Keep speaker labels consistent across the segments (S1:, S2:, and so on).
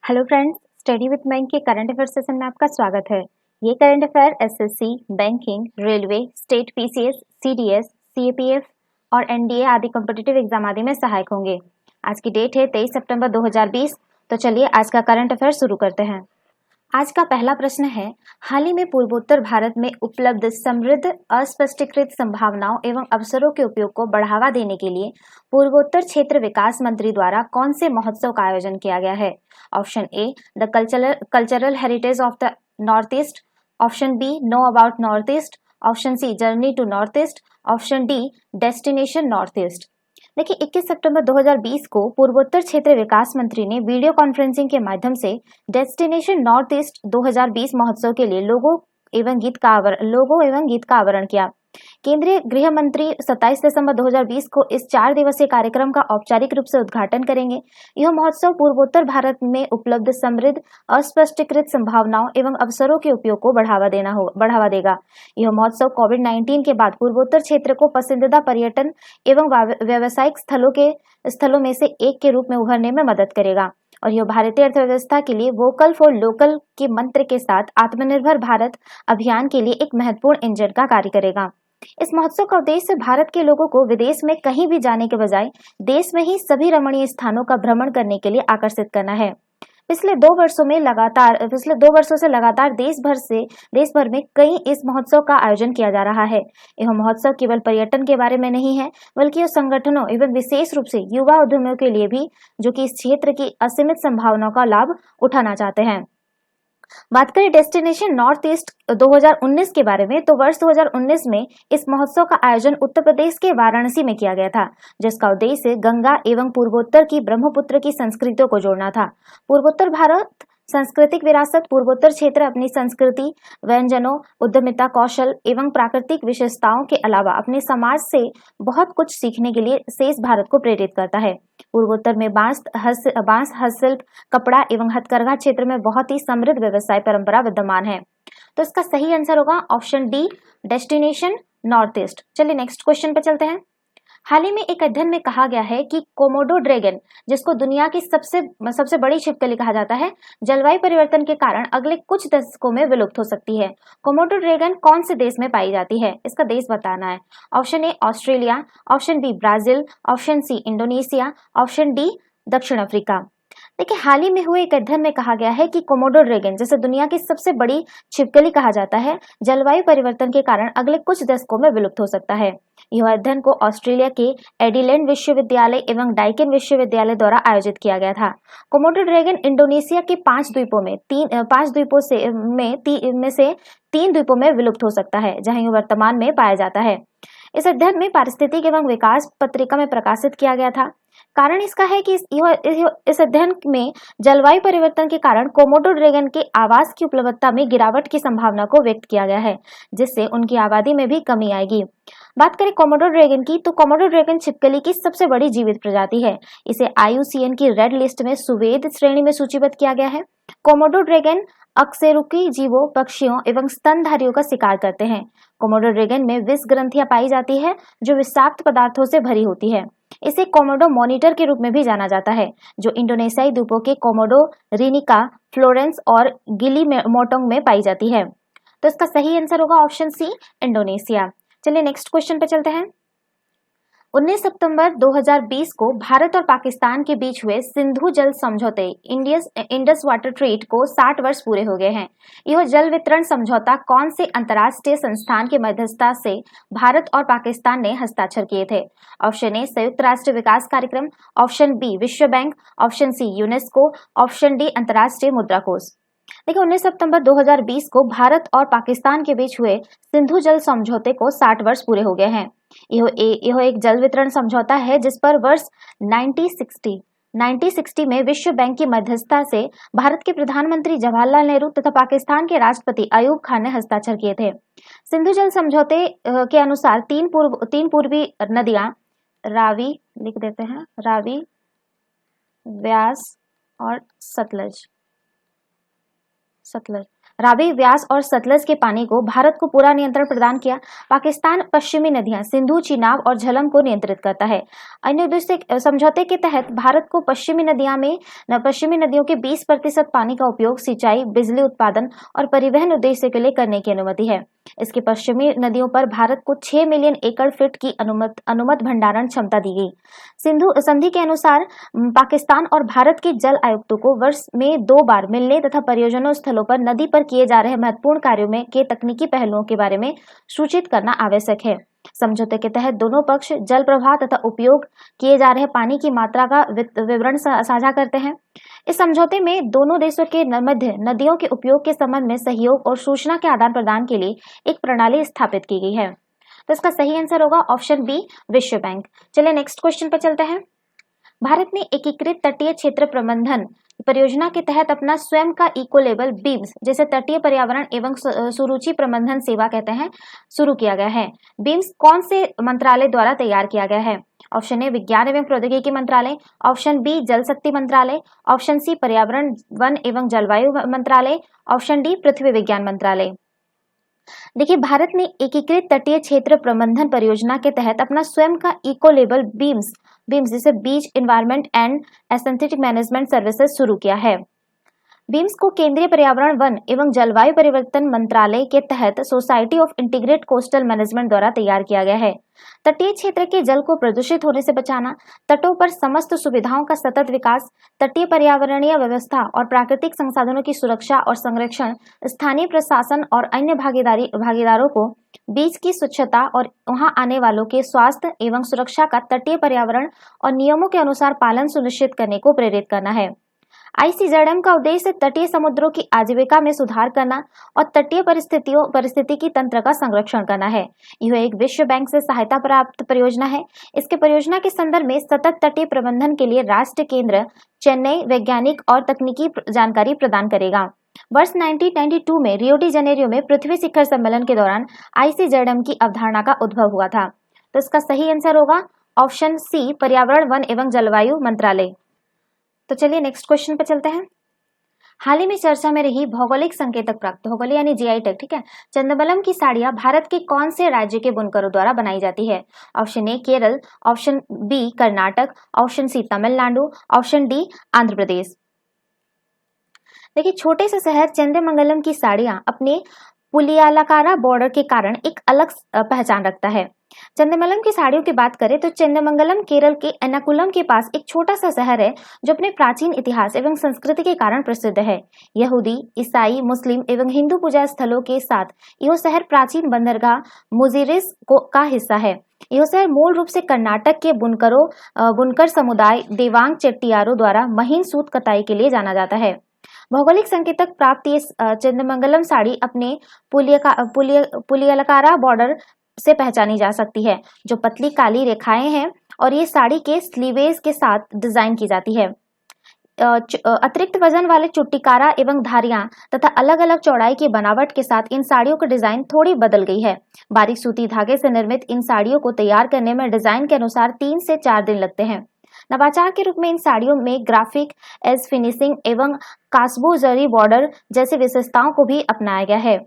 S1: Hello friends, study with bank के current affair session में आपका स्वागत है। ये current affair SSC, banking, railway, state PCS, CDS, CAPF और एनडीए आदि कॉम्पिटिटिव एग्जाम आदि में सहायक होंगे। आज की डेट है 23 सितंबर 2020। तो चलिए आज का करंट अफेयर शुरू करते हैं। आज का पहला प्रश्न है, हाल ही में पूर्वोत्तर भारत में उपलब्ध समृद्ध अस्पष्टीकृत संभावनाओं एवं अवसरों के उपयोग को बढ़ावा देने के लिए पूर्वोत्तर क्षेत्र विकास मंत्री द्वारा कौन से महोत्सव का आयोजन किया गया है? Option A, the cultural heritage of the north east. Option B, know about north east. Option C, journey to north east. Option D, destination north east. देखिए, 21 सितंबर 2020 को पूर्वोत्तर क्षेत्र विकास मंत्री ने वीडियो कॉन्फ्रेंसिंग के माध्यम से डेस्टिनेशन नॉर्थ ईस्ट 2020 महोत्सव के लिए लोगो एवं गीत का आवरण किया। केंद्रीय गृह मंत्री 27 दिसंबर 2020 को इस 4 दिवसीय कार्यक्रम का औपचारिक रूप से उद्घाटन करेंगे। यह महोत्सव पूर्वोत्तर भारत में उपलब्ध समृद्ध अस्पष्टीकृत संभावनाओं एवं अवसरों के उपयोग को बढ़ावा देगा। यह महोत्सव कोविड-19 के बाद पूर्वोत्तर क्षेत्र को पसंदीदा पर्यटन एवं व्यावसायिक स्थलों में से एक के रूप में उभरने में मदद करेगा और यह भारतीय अर्थव्यवस्था के लिए वोकल फॉर लोकल के मंत्र के साथ आत्मनिर्भर भारत अभियान के लिए एक महत्वपूर्ण इंजन का कार्य करेगा। इस महोत्सव का उद्देश्य भारत के लोगों को विदेश में कहीं भी जाने के बजाय देश में ही सभी रमणीय स्थानों का भ्रमण करने के लिए आकर्षित करना है। पिछले 2 वर्षों से लगातार देश भर में कई इस महोत्सव का आयोजन किया जा रहा है। यह महोत्सव केवल पर्यटन के बारे में नहीं है, बल्कि यह संगठनों एवं विशेष रूप से युवा उद्यमियों के लिए भी, जो कि इस क्षेत्र की असीमित संभावनाओं का लाभ उठाना चाहते हैं। बात करें डेस्टिनेशन नॉर्थ ईस्ट 2019 के बारे में, तो वर्ष 2019 में इस महोत्सव का आयोजन उत्तर प्रदेश के वाराणसी में किया गया था, जिसका उद्देश्य गंगा एवं पूर्वोत्तर की ब्रह्मपुत्र की संस्कृतियों को जोड़ना था। पूर्वोत्तर भारत सांस्कृतिक विरासत। पूर्वोत्तर क्षेत्र अपनी संस्कृति, व्यंजनों, उद्यमिता कौशल एवं प्राकृतिक विशेषताओं के अलावा अपने समाज से बहुत कुछ सीखने के लिए शेष भारत को प्रेरित करता है। पूर्वोत्तर में बांस, हस्तशिल्प, कपड़ा एवं हथकरघा क्षेत्र में बहुत ही समृद्ध व्यवसाय परंपरा विद्यमान है। तो इसका सही आंसर होगा option D, destination north east. चलिए नेक्स्ट क्वेश्चन पे चलते हैं। हाल ही में एक अध्ययन में कहा गया है कि कोमोडो ड्रैगन, जिसको दुनिया की सबसे बड़ी छिपकली कहा जाता है, जलवायु परिवर्तन के कारण अगले कुछ दशकों में विलुप्त हो सकती है। कोमोडो ड्रैगन कौन से देश में पाई जाती है? इसका देश बताना है। Option A Australia, option B Brazil, option C Indonesia, option D दक्षिण अफ्रीका। देखिए, हाल ही में हुए एक अध्ययन में कहा गया है कि कोमोडो ड्रैगन, जिसे दुनिया की सबसे बड़ी छिपकली कहा जाता है, जलवायु परिवर्तन के कारण अगले कुछ दशकों में विलुप्त हो सकता है। यह अध्ययन को ऑस्ट्रेलिया के एडिलेड विश्वविद्यालय एवं डाइकिन विश्वविद्यालय द्वारा आयोजित किया गया था। कोमोडो ड्रैगन इंडोनेशिया के 5 द्वीपों में 3 द्वीपों में विलुप्त हो सकता है, जहां यह वर्तमान में पाया जाता है। इस अध्ययन में पारिस्थितिक एवं विकास पत्रिका में प्रकाशित किया गया था। कारण इसका है कि इस अध्ययन में जलवायु परिवर्तन के कारण कोमोडो ड्रैगन के आवास की उपलब्धता में गिरावट की संभावना को व्यक्त किया गया है, जिससे उनकी आबादी में भी कमी आएगी। बात करें कोमोडो ड्रैगन की, तो कोमोडो ड्रैगन छिपकली की सबसे बड़ी जीवित प्रजाति है। इसे IUCN की रेड लिस्ट में सुवेद श्रेणी में सूचीबद्ध किया गया है। कोमोडो ड्रैगन अकशेरुकी जीवों, पक्षियों एवं स्तनधारियों का शिकार करते हैं। कोमोडो ड्रैगन में विष ग्रंथियां पाई जाती है, जो विषाक्त पदार्थों से भरी होती है। इसे कोमोडो मॉनिटर के रूप में भी जाना जाता है, जो इंडोनेशियाई द्वीपों के कोमोडो, रिनिका, फ्लोरेंस और गिली मोटोंग में पाई जाती है। तो इसका सही आंसर होगा ऑप्शन सी, इंडोनेशिया। चलिए नेक्स्ट क्वेश्चन पे चलते हैं। 19 सितंबर 2020 को भारत और पाकिस्तान के बीच हुए सिंधु जल समझौते इंडस वाटर ट्रीट को 60 वर्ष पूरे हो गए हैं। यह जल वितरण समझौता कौन से अंतर्राष्ट्रीय संस्थान की मध्यस्थता से भारत और पाकिस्तान ने हस्ताक्षर किए थे? ऑप्शन ए संयुक्त राष्ट्र विकास कार्यक्रम, ऑप्शन बी विश्व bank, option C UNESCO, option D अंतर्राष्ट्रीय मुद्रा कोष। देखिए, 19 सितंबर 2020 को भारत और पाकिस्तान के बीच हुए सिंधु जल समझौते को 60 वर्ष पूरे हो गए हैं। यह एक जल वितरण समझौता है जिस पर वर्ष 1960 में विश्व बैंक की मध्यस्थता से भारत के प्रधानमंत्री जवाहरलाल नेहरू तथा पाकिस्तान के राष्ट्रपति अयूब खान ने हस्ताक्षर किए थे। सिंधु जल समझौते के अनुसार तीन पूर्वी नदियां, रावी लिख देते हैं, रावी, व्यास और सतलज रावी, व्यास और सतलज के पानी को भारत को पूरा नियंत्रण प्रदान किया। पाकिस्तान पश्चिमी नदियां सिंधु, चिनाब और झेलम को नियंत्रित करता है। अन्य उद्देश्य समझौते के तहत भारत को पश्चिमी नदियों के 20% पानी का उपयोग सिंचाई, बिजली उत्पादन और परिवहन उद्देश्य के लिए करने की अनुमति है। इसकी पश्चिमी नदियों पर भारत को 6 मिलियन एकड़ फीट की अनुमत भंडारण क्षमता दी गई। सिंधु संधि के अनुसार पाकिस्तान और भारत के जल आयुक्तों को वर्ष में 2 बार मिलने तथा परियोजना स्थलों पर नदी पर किए जा रहे महत्वपूर्ण कार्यों में के तकनीकी पहलुओं के बारे में सूचित करना आवश्यक है। समझौते के तहत दोनों पक्ष जल प्रवाह तथा उपयोग किए जा रहे पानी की मात्रा का विवरण साझा करते हैं। इस समझौते में दोनों देशों के मध्य नदियों के उपयोग के संबंध में सहयोग और सूचना के आदान प्रदान के लिए एक प्रणाली स्थापित की गई है। तो इसका सही आंसर होगा ऑप्शन बी, विश्व बैंक। चलिए नेक्स्ट क्वेश्चन पर चलते हैं। भारत ने एकीकृत तटीय क्षेत्र प्रबंधन परियोजना के तहत अपना स्वयं का इको लेबल बीम्स, जैसे तटीय पर्यावरण एवं सुरुचि प्रबंधन सेवा कहते हैं, शुरू किया गया है। बीम्स कौन से मंत्रालय द्वारा तैयार किया गया है? ऑप्शन ए विज्ञान एवं प्रौद्योगिकी मंत्रालय, ऑप्शन बी जल शक्ति मंत्रालय, ऑप्शन सी पर्यावरण वन एवं जलवायु मंत्रालय, ऑप्शन डी पृथ्वी विज्ञान मंत्रालय। देखिए, भारत ने एकीकृत तटीय क्षेत्र प्रबंधन परियोजना के तहत अपना स्वयं का इको लेबल बीम्स जैसे beach environment and aesthetic management services शुरू किया है। बीम्स को केंद्रीय पर्यावरण वन एवं जलवायु परिवर्तन मंत्रालय के तहत society of integrated coastal management द्वारा तैयार किया गया है। तटीय क्षेत्र के जल को प्रदूषित होने से बचाना, तटों पर समस्त सुविधाओं का सतत विकास, तटीय पर्यावरणीय व्यवस्था और प्राकृतिक संसाधनों की सुरक्षा और संरक्षण, स्थानीय प्रशासन और अन्य भागीदारों को बीच की स्वच्छता और वहां आने वालों के स्वास्थ्य एवं सुरक्षा का तटीय पर्यावरण और नियमों के अनुसार पालन सुनिश्चित करने को प्रेरित करना है। ICZM का उद्देश्य तटीय समुद्रों की आजीविका में सुधार करना और तटीय परिस्थितिकी तंत्र का संरक्षण करना है। यह एक विश्व बैंक से सहायता प्राप्त परियोजना है। इसके परियोजना के संदर्भ में सतत तटीय प्रबंधन के लिए राष्ट्रीय केंद्र चेन्नई वैज्ञानिक और तकनीकी जानकारी प्रदान करेगा। वर्ष 1992 में रियो डी जेनेरियो में पृथ्वी शिखर सम्मेलन के दौरान ICZM की अवधारणा का उद्भव हुआ था। तो इसका सही आंसर होगा ऑप्शन सी, पर्यावरण वन एवं जलवायु मंत्रालय। तो चलिए नेक्स्ट क्वेश्चन पे चलते हैं। हाल ही में चर्चा में रही भौगोलिक संकेतक प्राप्त, भौगोलिक यानी GI टैग, ठीक है, चंदबलम की साड़ियां भारत के कौन से राज्य के बुनकरों द्वारा बनाई जाती है? Option A Kerala, option B Karnataka, option C Tamil Nadu, option D Andhra Pradesh. देखिए, छोटे से शहर चंदमंगलम की साड़ियां अपने पुलियालकारा बॉर्डर के कारण एक अलग पहचान रखता है। चंदमंगलम की साड़ियों की बात करें तो चंदमंगलम केरल के एर्नाकुलम के पास एक छोटा सा शहर है जो अपने प्राचीन इतिहास एवं संस्कृति के कारण प्रसिद्ध है। यहूदी, ईसाई, मुस्लिम एवं हिंदू पूजा स्थलों के साथ यह शहर प्राचीन बंदरगाह मुजीरिस का हिस्सा है। यह शहर मूल रूप से कर्नाटक के बुनकर समुदाय देवांग चेट्टियारों द्वारा महीन सूत कताई के लिए जाना जाता है। भौगोलिक संकेतक प्राप्त ये चंदमंगलम साड़ी अपने पुलियालकारा बॉर्डर से पहचानी जा सकती है, जो पतली काली रेखाएं हैं और ये साड़ी के स्लीवेज के साथ डिजाइन की जाती है। अतिरिक्त वजन वाले चुट्टीकारा एवं धारियां तथा अलग अलग चौड़ाई की बनावट के साथ इन साड़ियों की डिजाइन थोड़ी बदल गई है। बारीक सूती धागे से निर्मित इन साड़ियों को तैयार करने में डिजाइन के अनुसार 3 से 4 दिन लगते हैं। नवाचार के रूप में इन साड़ियों में ग्राफिक एज फिनिशिंग एवं कास्बो जरी बॉर्डर जैसी विशेषताओं को भी अपनाया गया है।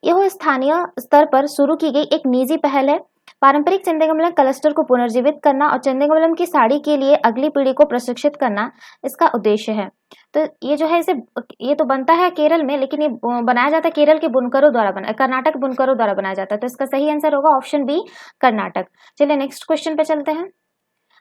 S1: यह स्थानीय स्तर पर शुरू की गई एक निजी पहल है। पारंपरिक चंदमंगलम क्लस्टर को पुनर्जीवित करना और चंदमंगलम की साड़ी के लिए अगली पीढ़ी को प्रशिक्षित करना इसका उद्देश्य है। तो ये जो है ये तो बनता है केरल में, लेकिन ये बनाया जाता है केरल के बुनकरों द्वारा कर्नाटक बुनकरों द्वारा बनाया जाता है। तो इसका सही आंसर होगा ऑप्शन बी, कर्नाटक। चलिए नेक्स्ट क्वेश्चन पे चलते हैं।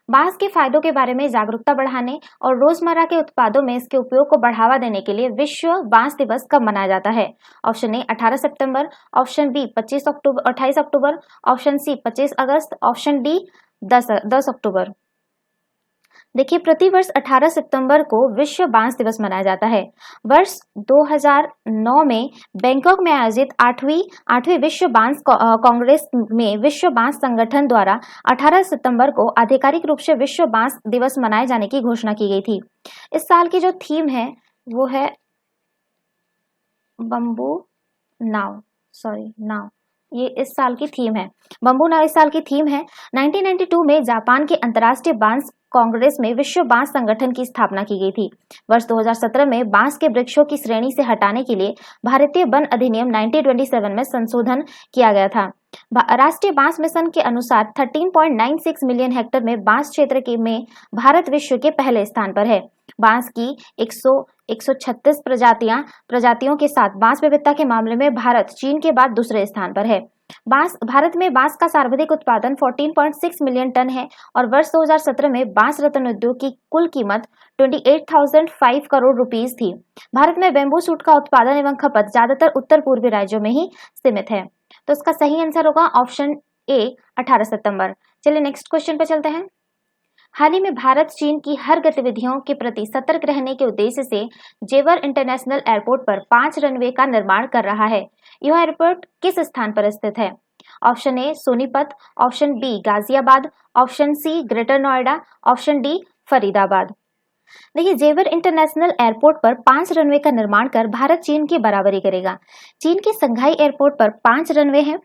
S1: बांस के फायदों के बारे में जागरूकता बढ़ाने और रोजमर्रा के उत्पादों में इसके उपयोग को बढ़ावा देने के लिए विश्व बांस दिवस कब मनाया जाता है? ऑप्शन ए 18 सितंबर, ऑप्शन बी 28 अक्टूबर, ऑप्शन सी 25 अगस्त, ऑप्शन डी 10 अक्टूबर। देखिए, प्रतिवर्ष 18 सितंबर को विश्व बांस दिवस मनाया जाता है। वर्ष 2009 में बैंकॉक में आयोजित 8वीं विश्व बांस कांग्रेस में विश्व बांस संगठन द्वारा 18 सितंबर को आधिकारिक रूप से विश्व बांस दिवस मनाए जाने की घोषणा की गई थी। इस साल की जो थीम है वो है बम्बू नाव। ये इस साल की थीम है। बम्बू नाव इस साल की थीम है। 1992 में जापान के अंतर्राष्ट्रीय बांस कांग्रेस में विश्व बांस संगठन की स्थापना की गई थी। वर्ष 2017 में बांस के वृक्षों की श्रेणी से हटाने के लिए भारतीय वन अधिनियम 1927 में संशोधन किया गया था। राष्ट्रीय बांस मिशन के अनुसार 13.96 मिलियन हेक्टेयर में बांस क्षेत्र के में भारत विश्व के पहले स्थान पर है। बांस की 136 प्रजातियों के साथ बांस विविधता के मामले में भारत चीन के बाद दूसरे स्थान पर है। भारत में बांस का सर्वाधिक उत्पादन 14.6 मिलियन टन है और वर्ष 2017 में बांस रत्न उद्योग की कुल कीमत 28,005 करोड़ रुपीस थी। भारत में बेम्बू सूट का उत्पादन एवं खपत ज्यादातर उत्तर पूर्वी राज्यों में ही सीमित है। तो इसका सही आंसर होगा ऑप्शन ए 18 सितंबर। चलिए नेक्स्ट क्वेश्चन पे चलते हैं। हाल ही में भारत चीन की हर गतिविधियों के प्रति सतर्क रहने के उद्देश्य से जेवर इंटरनेशनल एयरपोर्ट पर 5 रनवे का निर्माण कर रहा है। यह एयरपोर्ट किस स्थान पर स्थित है? Option A Sonipat, option B Ghaziabad, option C greater Noida, option D Faridabad. देखिए, जेवर इंटरनेशनल एयरपोर्ट पर 5 रनवे का निर्माण कर भारत चीन की बराबरी करेगा। चीन के संघाई एयरपोर्ट पर 5 रनवे हैं।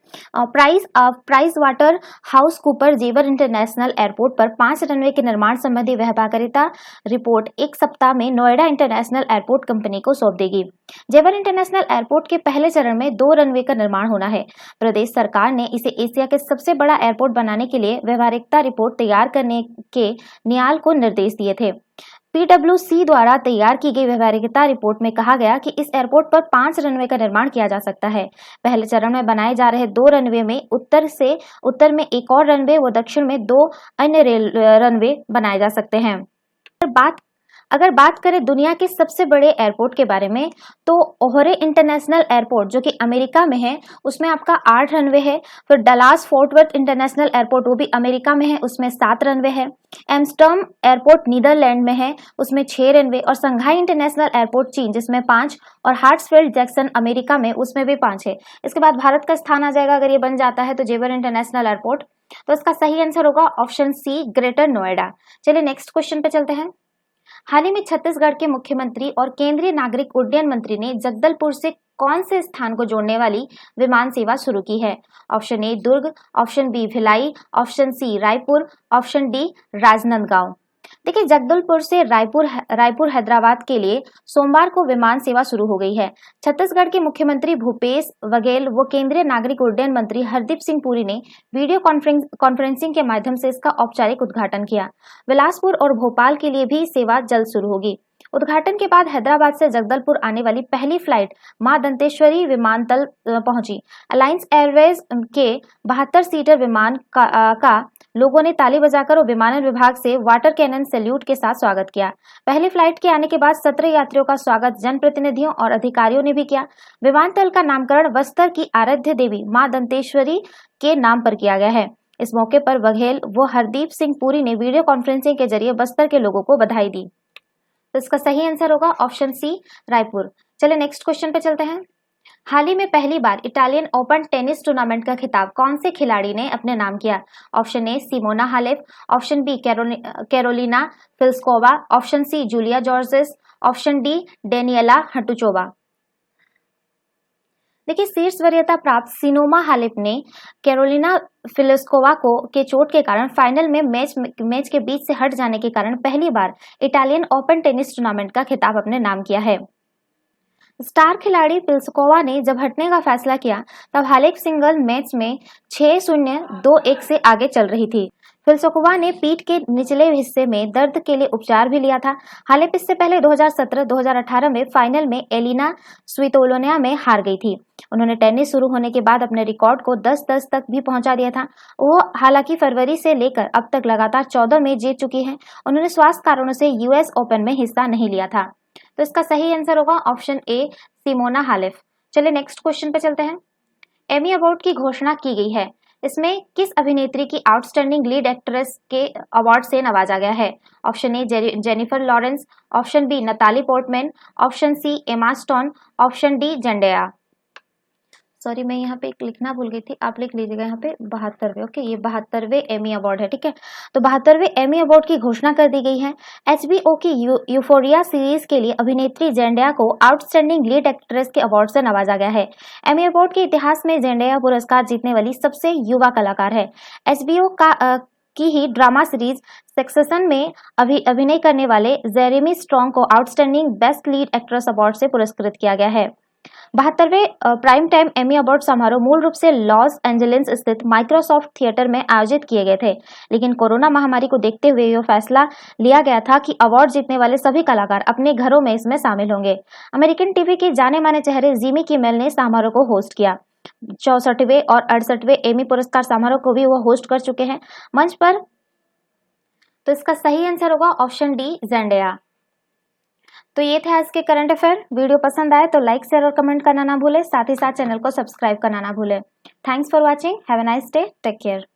S1: प्राइस वाटर हाउस कूपर जेवर इंटरनेशनल एयरपोर्ट पर 5 रनवे के निर्माण संबंधी व्यवहारिकता रिपोर्ट एक सप्ताह में नोएडा इंटरनेशनल एयरपोर्ट कंपनी को सौंप देगी। जेवर इंटरनेशनल एयरपोर्ट के पहले चरण में 2 रनवे का निर्माण होना है। प्रदेश सरकार ने इसे एशिया के सबसे बड़ा एयरपोर्ट बनाने के लिए व्यवहारिकता रिपोर्ट तैयार करने के नियाल को निर्देश दिए थे। PwC द्वारा तैयार की गई व्यवहारिकता रिपोर्ट में कहा गया कि इस एयरपोर्ट पर 5 रनवे का निर्माण किया जा सकता है। पहले चरण में बनाए जा रहे 2 रनवे में उत्तर में एक और रनवे व दक्षिण में 2 अन्य रनवे बनाए जा सकते हैं। अगर बात करें दुनिया के सबसे बड़े एयरपोर्ट के बारे में, तो ओहरे इंटरनेशनल एयरपोर्ट जो कि अमेरिका में है, उसमें आपका 8 रनवे है। फिर Dallas fort worth international airport, वो भी अमेरिका में है, उसमें 7 रनवे है। एम्स्टर्डम एयरपोर्ट नीदरलैंड में है, उसमें 6 रनवे। और संघाई इंटरनेशनल एयरपोर्ट चीन जिसमें 5, और हार्ट्सफील्ड जैक्सन अमेरिका में, उसमें भी 5 है। इसके बाद भारत का स्थान आ जाएगा अगर ये बन जाता है तो जेवर इंटरनेशनल एयरपोर्ट। तो इसका सही आंसर होगा ऑप्शन सी ग्रेटर नोएडा। चलिए नेक्स्ट क्वेश्चन पे चलते हैं। हाल ही में छत्तीसगढ़ के मुख्यमंत्री और केंद्रीय नागरिक उड्डयन मंत्री ने जगदलपुर से कौन से स्थान को जोड़ने वाली विमान सेवा शुरू की है? Option A Durg, option B Bhilai, option C Raipur, option D Rajnandgaon. देखिए, जगदलपुर से रायपुर हैदराबाद के लिए सोमवार को विमान सेवा शुरू हो गई है। छत्तीसगढ़ के मुख्यमंत्री भूपेश बघेल व केंद्रीय नागरिक उड्डयन मंत्री हरदीप सिंह पुरी ने वीडियो कॉन्फ्रेंसिंग के माध्यम से इसका औपचारिक उद्घाटन किया। बिलासपुर और भोपाल के लिए भी सेवा जल्द शुरू होगी। उद्घाटन के बाद हैदराबाद से जगदलपुर आने वाली पहली फ्लाइट मां दंतेश्वरी विमानतल पहुंची। अलायंस एयरवेज के 72 सीटर विमान का लोगों ने ताली बजाकर और विमानन विभाग से वाटर कैनन सैल्यूट के साथ स्वागत किया। पहली फ्लाइट के आने के बाद 17 यात्रियों का स्वागत जनप्रतिनिधियों और अधिकारियों ने भी किया। विमानतल का नामकरण बस्तर की आराध्य देवी मां दंतेश्वरी के नाम पर किया गया है। इस मौके पर बघेल व हरदीप सिंह पुरी ने वीडियो कॉन्फ्रेंसिंग के जरिए बस्तर के लोगों को बधाई दी। तो इसका सही आंसर होगा ऑप्शन सी रायपुर। चलिए नेक्स्ट क्वेश्चन पे चलते हैं। हाल ही में पहली बार इटालियन ओपन टेनिस टूर्नामेंट का खिताब कौन से खिलाड़ी ने अपने नाम किया? Option A Simona Halep, option B Karolina Pliskova, option C Julia Gorges, option D Daniela Hantuchova. देखिए, शीर्ष वरीयता प्राप्त सिमोना हालेप ने कैरोलिना फिल्स्कोवा के चोट के कारण फाइनल में मैच के बीच से हट जाने के कारण पहली बार इटालियन ओपन टेनिस टूर्नामेंट का खिताब अपने नाम किया है। स्टार खिलाड़ी पिल्सकोवा ने जब हटने का फैसला किया तब हालेप सिंगल मैच में 6-0, 2-1 से आगे चल रही थी। फिल्सकोवा ने पीठ के निचले हिस्से में दर्द के लिए उपचार भी लिया था। हालेप इससे पहले 2017-2018 में फाइनल में एलिना स्वितोलिना में हार गई थी। उन्होंने टेनिस शुरू होने के बाद अपने रिकॉर्ड को 10-10 तक भी पहुंचा दिया था। वो हालांकि फरवरी से लेकर अब तक लगातार 14 मैच जीत चुकी हैं। उन्होंने स्वास्थ्य कारणों से यूएस ओपन में हिस्सा नहीं लिया था। तो इसका सही आंसर होगा ऑप्शन ए सिमोना हालेप। चलिए नेक्स्ट क्वेश्चन पे चलते हैं। एमी अवार्ड की घोषणा की गई है, इसमें किस अभिनेत्री की आउटस्टैंडिंग लीड एक्ट्रेस के अवार्ड से नवाजा गया है? Option A Jennifer Lawrence, option B Natalie Portman, option C Emma Stone, option D Zendaya. Sorry मैं यहाँ पे एक लिखना भूल गई थी, आप लिख लीजिएगा यहाँ पे 72वें। ओके, ये 72वें एमी अवार्ड है, ठीक है। तो 72वें एमी अवार्ड की घोषणा कर दी गई है। HBO की यूफोरिया सीरीज के लिए अभिनेत्री जेंडिया को आउटस्टैंडिंग लीड एक्ट्रेस के अवार्ड से नवाजा गया है। एमी अवार्ड के इतिहास में जेंडिया पुरस्कार जीतने वाली सबसे युवा कलाकार है। HBO की ही ड्रामा सीरीज सक्सेशन में अभिनय करने वाले जेरेमी स्ट्रॉन्ग को outstanding best lead actress award से पुरस्कृत किया गया है। 72वें प्राइम टाइम एमी अवार्ड समारोह मूल रूप से लॉस एंजलिस स्थित माइक्रोसॉफ्ट थिएटर में आयोजित किए गए थे, लेकिन कोरोना महामारी को देखते हुए यह फैसला लिया गया था कि अवार्ड जीतने वाले सभी कलाकार अपने घरों में इसमें शामिल होंगे। अमेरिकन टीवी के जाने माने चेहरे जिमी किमेल ने समारोह को होस्ट किया। 64वें और 68वें एमी पुरस्कार समारोह को भी वो होस्ट कर चुके हैं मंच पर। तो इसका सही आंसर होगा ऑप्शन डी, जेंडिया। तो ये थे आज के करंट अफेयर। वीडियो पसंद आए तो लाइक शेयर और कमेंट करना ना भूले, साथ ही साथ चैनल को सब्सक्राइब करना ना भूले। Thanks for watching, have a nice day, take care.